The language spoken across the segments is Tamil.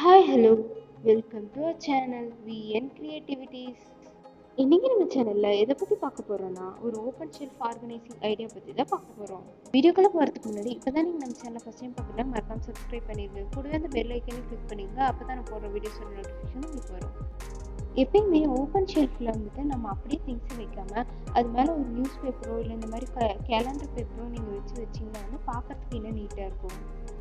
Hi, hello, welcome to our channel VN Creativities. இன்னைக்கு நம்ம சேனல்ல எதை பத்தி பார்க்க போறோம்னா ஒரு ஓப்பன் ஷெல்ஃப் ஆர்கனைசிங் ஐடியா பத்தி தான் பார்க்க போறோம். வீடியோக்குள்ள போறதுக்கு முன்னாடி இப்பதான் நீங்க நம்ம சேனலை ஃபர்ஸ்ட் டைம் பார்க்கறதா மறக்காம சப்ஸ்கிரைப் பண்ணிருங்க. கூடவே அந்த பெல் ஐக்கனையும் கிளிக் பண்ணிருங்க. அப்பதான் நான் போடுற வீடியோஸோட நோட்டிஃபிகேஷன் உங்களுக்கு வரும். எப்பயுமே ஓப்பன் ஷெல்ஃபில் வந்துட்டு நம்ம அப்படியே திங்ஸை வைக்காம அது மேலே ஒரு நியூஸ் பேப்பரோ இல்லை இந்த மாதிரி கேலண்டர் பேப்பரோ நீங்கள் வச்சிங்கன்னா வந்து பார்க்கறதுக்கு இன்னும் நீட்டாக இருக்கும்.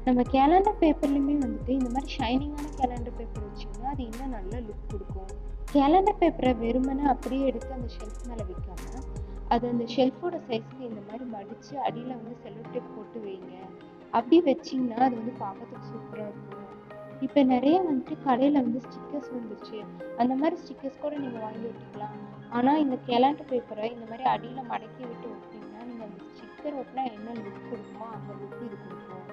நம்ம கேலண்டர் பேப்பர்லையுமே வந்துட்டு இந்த மாதிரி ஷைனிங்கான கேலண்டர் பேப்பர் வச்சிங்கன்னா அது இன்னும் நல்ல லுக் கொடுக்கும். கேலண்டர் பேப்பரை வெறுமனே அப்படியே எடுத்து அந்த ஷெல்ஃப் மேலே வைக்காம அது அந்த ஷெல்ஃபோட சைஸ்க்கு இந்த மாதிரி மடித்து அடியில் வந்து செல்லோ டேப் போட்டு வைங்க. அப்படி வச்சிங்கன்னா அது வந்து பார்க்கறதுக்கு சூப்பராக இருக்கும். இப்போ நிறைய வந்துட்டு கடையில் வந்து ஸ்டிக்கர்ஸ் வந்துருச்சு. அந்த மாதிரி ஸ்டிக்கர்ஸ் கூட நீங்கள் வாங்கி ஒட்டிக்கலாம். ஆனால் இந்த கேலண்டர் பேப்பரை இந்த மாதிரி அடியில் மடக்கி விட்டு ஒட்டிங்கன்னா நீங்கள் அந்த ஸ்டிக்கர் ஒட்டினா என்ன லுக் கொடுக்குமோ அந்த லுக் இது கொடுக்கும்.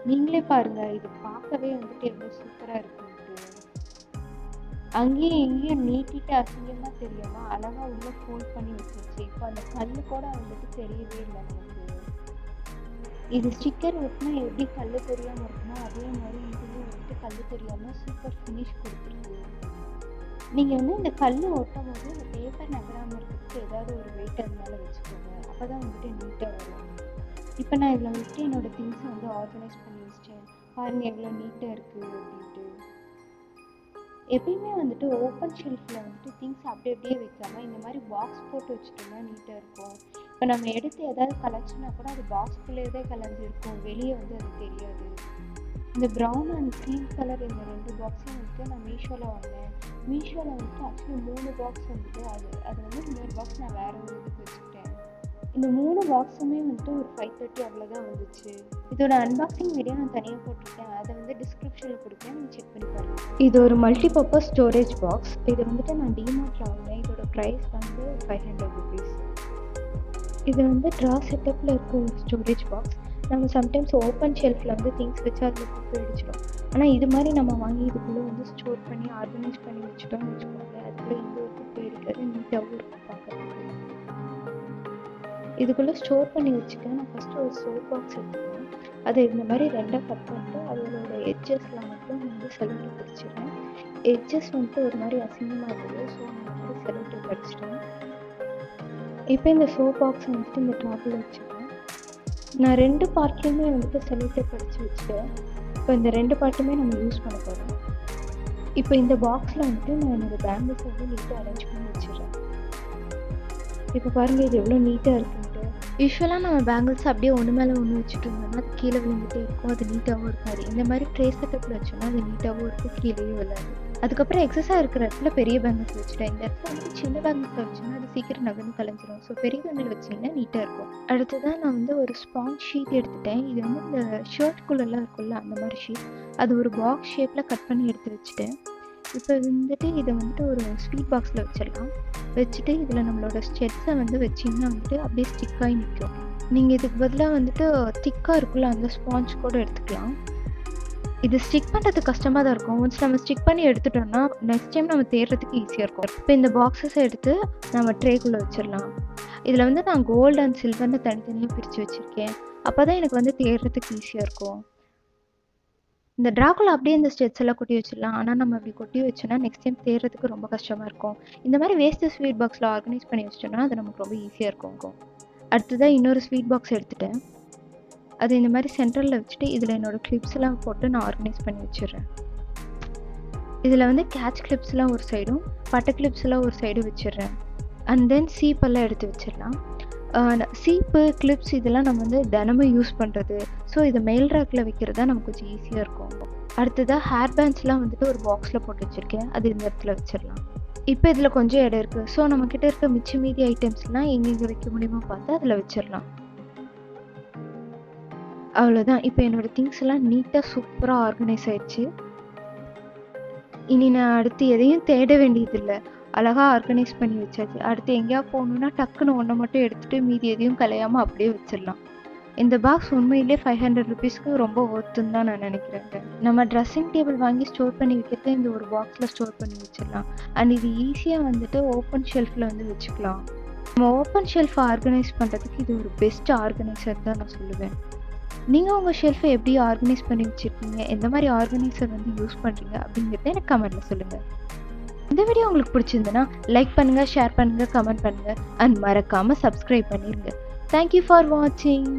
நீங்களே பாருங்கள், இது பார்க்கவே வந்துட்டு எவ்வளோ சூப்பராக இருக்குன்ட்டு. அங்கேயும் இங்கேயும் நீட்டிட்டு அசிங்கமாக தெரியாமல் அழகாக உள்ள ஃபோல்ட் பண்ணி வச்சிருச்சு. இப்போ அந்த கல் கூட வந்துட்டு தெரியவே இல்லை நமக்கு. இது ஸ்டிக்கர் ஒட்டினா எப்படி கல் தெரியாமல் இருக்குமோ அதே மாதிரி இதுவும் வந்துட்டு கல் தெரியாமல் சூப்பர் ஃபினிஷ் கொடுத்துருக்கு. நீங்கள் வந்து இந்த கல் ஒட்டும் போது இந்த பேப்பர் நகராமல் இருக்கிறதுக்கு ஏதாவது ஒரு வெயிட் அது மேலே வச்சுக்கோங்க. அப்போ தான் வந்துட்டு நீட்டாக வரும். இப்போ நான் இதில் வந்துட்டு என்னோடய திங்ஸை வந்து ஆர்கனைஸ் பண்ணி வச்சிட்டேன். பாருங்கள் எவ்வளோ நீட்டாக இருக்குது அப்படின்ட்டு. எப்பயுமே வந்துட்டு ஓப்பன் ஷெல்ஃபில் வந்துட்டு திங்ஸ் அப்படியே வைக்காமல் இந்த மாதிரி பாக்ஸ் போட்டு வச்சுட்டோம்னா நீட்டாக இருக்கும். இப்போ நம்ம எடுத்து ஏதாவது கலெக்ஷனாக கூட அது பாக்ஸ்குள்ளேயே தான் கலைஞ்சிருக்கும், வெளியே வந்து அது தெரியாது. இந்த ப்ரௌன் அண்ட் க்ரீன் கலர் இந்த 2 பாக்ஸையும் வந்துட்டு நான் மீஷோவில் வாங்கினேன். மீஷோவில் வந்துட்டு ஆக்சுவலி 3 பாக்ஸ் வந்துட்டு அது வந்து இன்னொரு பாக்ஸ் நான் வேறு ஒரு இதுக்கு வச்சுக்கிட்டேன். இந்த 3 பாக்ஸுமே வந்துட்டு ஒரு 530 அவ்வளோதான் வந்துச்சு. இதோட அன்பாக்சிங் வீடியோ நான் தனியாக போட்டிருக்கேன், அதை வந்து டிஸ்கிரிப்ஷனில் கொடுத்தேன், நீங்கள் செக் பண்ணி பாருங்கள். இது ஒரு மல்டிபர்பஸ் ஸ்டோரேஜ் பாக்ஸ். இது வந்துட்டு நான் டிமார்ட்டில் வாங்கினேன். இதோட ப்ரைஸ் வந்து 500 ருபீஸ். இது வந்து ட்ரா செட்டப்பில் இருக்க ஒரு ஸ்டோரேஜ் பாக்ஸ். நம்ம சம்டைம்ஸ் ஓப்பன் ஷெல்ஃபில் வந்து திங்ஸ் வச்சு அதில் குப்பை அடிச்சிடும். ஆனால் இது மாதிரி நம்ம வாங்கி இதுக்குள்ளே வந்து ஸ்டோர் பண்ணி ஆர்கனைஸ் பண்ணி வச்சுட்டோம்னு வச்சுக்கோங்க, அதுக்குள்ளே எந்த ஒரு குப்பை அடிக்காது, நீட்டாகவும் இருக்கும் பார்க்கறதுக்கு. இதுக்குள்ளே ஸ்டோர் பண்ணி வச்சுக்க நான் ஃபஸ்ட்டு ஒரு சோப் பாக்ஸ் எடுத்துக்கிறேன். அதை இந்த மாதிரி 2ஆக கட் பண்ணிட்டு அதோட எட்ஜஸ்லாம் மட்டும் வந்து செலோட்டேப் பிடிச்சிடுறேன். எட்ஜஸ் வந்துட்டு ஒரு மாதிரி அசிங்கமாக இருக்குது, ஸோ நான் வந்து செலோட்டேப் அடிச்சிட்டேன். இப்போ இந்த சோப் பாக்ஸ் வந்துட்டு இந்த டாப்பில் வச்சுக்கிறேன். நான் 2 பார்ட்லேயுமே வந்துட்டு செலோட்டேப் அடித்து வச்சுட்டேன். இப்போ இந்த 2 பார்ட்டுமே நம்ம யூஸ் பண்ண போகிறோம். இப்போ இந்த பாக்ஸில் வந்துட்டு நான் என்னோடய பேங்கிள்ஸ் வந்து நீட்டாக அரேஞ்ச் பண்ணி வச்சிடுறேன். இப்போ பாருங்கள் இது எவ்வளோ நீட்டாக இருக்குன்ட்டு. யூஸ்வலாக நம்ம பேங்கிள்ஸ் அப்படியே ஒன்று மேலே ஒன்று வச்சுட்டு இருந்தோம்னா அது கீழே விழுந்துகிட்டே இருக்கும், அது நீட்டாகவும் இருக்காது. இந்த மாதிரி ட்ரே செட்டப்பில் வச்சோம்னா அது நீட்டாகவும் இருக்கும், கீழேயே விழாது. அதுக்கப்புறம் எக்ஸஸாக இருக்கிற இடத்துல பெரிய பேங்கிள்ஸ் வச்சுட்டேன். இந்த இடத்துல வந்து சின்ன பேங்கிள்ஸ் வச்சோம்னா அது சீக்கிரம் நகர்ந்து கலைஞ்சிரும். ஸோ பெரிய பேங்கிள் வச்சிங்கன்னா நீட்டாக இருக்கும். அடுத்ததான் நான் வந்து ஒரு ஸ்பாஞ்ச் ஷீட் எடுத்துட்டேன். இது வந்து இந்த ஷர்ட்குள்ளெல்லாம் இருக்குல்ல அந்த மாதிரி ஷீட், அது ஒரு பாக்ஸ் ஷேப்பில் கட் பண்ணி எடுத்து வச்சுட்டேன். இப்போ வந்துட்டு இதை வந்துட்டு ஒரு ஸ்வீட் பாக்ஸில் வச்சிடலாம். வச்சுட்டு இதில் நம்மளோட ஸ்டெட்ஸை வந்து வச்சிங்கன்னா வந்துட்டு அப்படியே ஸ்டிக்காகி நிற்கும். நீங்கள் இதுக்கு பதிலாக வந்துட்டு திக்காக இருக்குல்ல அந்த ஸ்பாஞ்ச் கூட எடுத்துக்கலாம். இது ஸ்டிக் பண்ணுறதுக்கு கஷ்டமாக தான் இருக்கும். ஒன்ஸ் நம்ம ஸ்டிக் பண்ணி எடுத்துட்டோம்னா நெக்ஸ்ட் டைம் நம்ம தேடுறதுக்கு ஈஸியாக இருக்கும். இப்போ இந்த பாக்ஸஸை எடுத்து நம்ம ட்ரேக்குள்ளே வச்சிடலாம். இதில் வந்து நான் கோல்டு அண்ட் சில்வர்னு தனித்தனியாக பிரித்து வச்சுருக்கேன். அப்போ தான் எனக்கு வந்து தேடுறதுக்கு ஈஸியாக இருக்கும். இந்த ட்ராக்குள்ள அப்படியே இந்த ஸ்டெட்ஸ் எல்லாம் கொட்டி வச்சிடலாம். ஆனால் நம்ம அப்படி கொட்டி வச்சோன்னா நெக்ஸ்ட் டைம் தேடுறதுக்கு ரொம்ப கஷ்டமாக இருக்கும். இந்த மாதிரி வேஸ்ட்டு ஸ்வீட் பாக்ஸில் ஆர்கனைஸ் பண்ணி வச்சிட்டோம்னா அது நமக்கு ரொம்ப ஈஸியாக இருக்கும். அடுத்ததாக இன்னொரு ஸ்வீட் பாக்ஸ் எடுத்துட்டேன். அது இந்த மாதிரி சென்டரில் வச்சுட்டு இதில் என்னோடய கிளிப்ஸ்லாம் போட்டு நான் ஆர்கனைஸ் பண்ணி வச்சிடுறேன். இதில் வந்து கேட்ச் கிளிப்ஸ்லாம் ஒரு சைடும் பட்டை கிளிப்ஸ்லாம் ஒரு சைடும் வச்சிடுறேன். அண்ட் தென் சீப்பெல்லாம் எடுத்து வச்சிடலாம். சீப்பு கிளிப்ஸ் இதெல்லாம் நம்ம வந்து தினமும் யூஸ் பண்ணுறது, ஸோ இதை மெயில் ரேக்கில் வைக்கிறதா நமக்கு கொஞ்சம் ஈஸியாக இருக்கும். அடுத்ததாக ஹேர் பேண்ட்ஸ்லாம் வந்துட்டு ஒரு பாக்ஸில் போட்டு வச்சுருக்கேன், அது இந்த இடத்துல வச்சிடலாம். இப்போ இதில் கொஞ்சம் இடம் இருக்குது, ஸோ நம்மக்கிட்ட இருக்க மிச்ச மீதி ஐட்டம்ஸ்லாம் எங்கெங்கே வைக்க முடியுமோ பார்த்து அதில் வச்சிடலாம். அவ்வளோதான். இப்போ என்னோடய திங்ஸ் எல்லாம் நீட்டாக சூப்பராக ஆர்கனைஸ் ஆயிடுச்சு. இனி நான் அடுத்து எதையும் தேட வேண்டியதில்லை, அழகாக ஆர்கனைஸ் பண்ணி வச்சாச்சு. அடுத்து எங்கேயா போகணுன்னா டக்குன்னு ஒன்றை மட்டும் எடுத்துகிட்டு மீதி எதையும் கலையாமல் அப்படியே வச்சிடலாம். இந்த பாக்ஸ் உண்மையிலே 500 ருபீஸ்க்கு ரொம்ப ஒர்த்துன்னு தான் நான் நினைக்கிறேன். நம்ம ட்ரெஸ்ஸிங் டேபிள் வாங்கி ஸ்டோர் பண்ணி வைக்கிறத இந்த ஒரு பாக்ஸில் ஸ்டோர் பண்ணி வச்சிடலாம். அண்ட் இது ஈஸியாக வந்துட்டு ஓப்பன் ஷெல்ஃபில் வந்து வச்சுக்கலாம். நம்ம ஓப்பன் ஷெல்ஃப் ஆர்கனைஸ் பண்ணுறதுக்கு இது ஒரு பெஸ்ட் ஆர்கனைசர் தான் நான் சொல்லுவேன். நீங்கள் உங்கள் ஷெல்ஃபை எப்படி ஆர்கனைஸ் பண்ணி வச்சுருக்கீங்க, எந்த மாதிரி ஆர்கனைசர் வந்து யூஸ் பண்ணுறீங்க அப்படிங்கிறத எனக்கு கமெண்ட்டில் சொல்லுங்கள். இந்த வீடியோ உங்களுக்கு பிடிச்சிருந்துன்னா லைக் பண்ணுங்கள், ஷேர் பண்ணுங்கள், கமெண்ட் பண்ணுங்கள் அண்ட் மறக்காமல் சப்ஸ்கிரைப் பண்ணிடுங்க. தேங்க்யூ ஃபார் வாட்சிங்.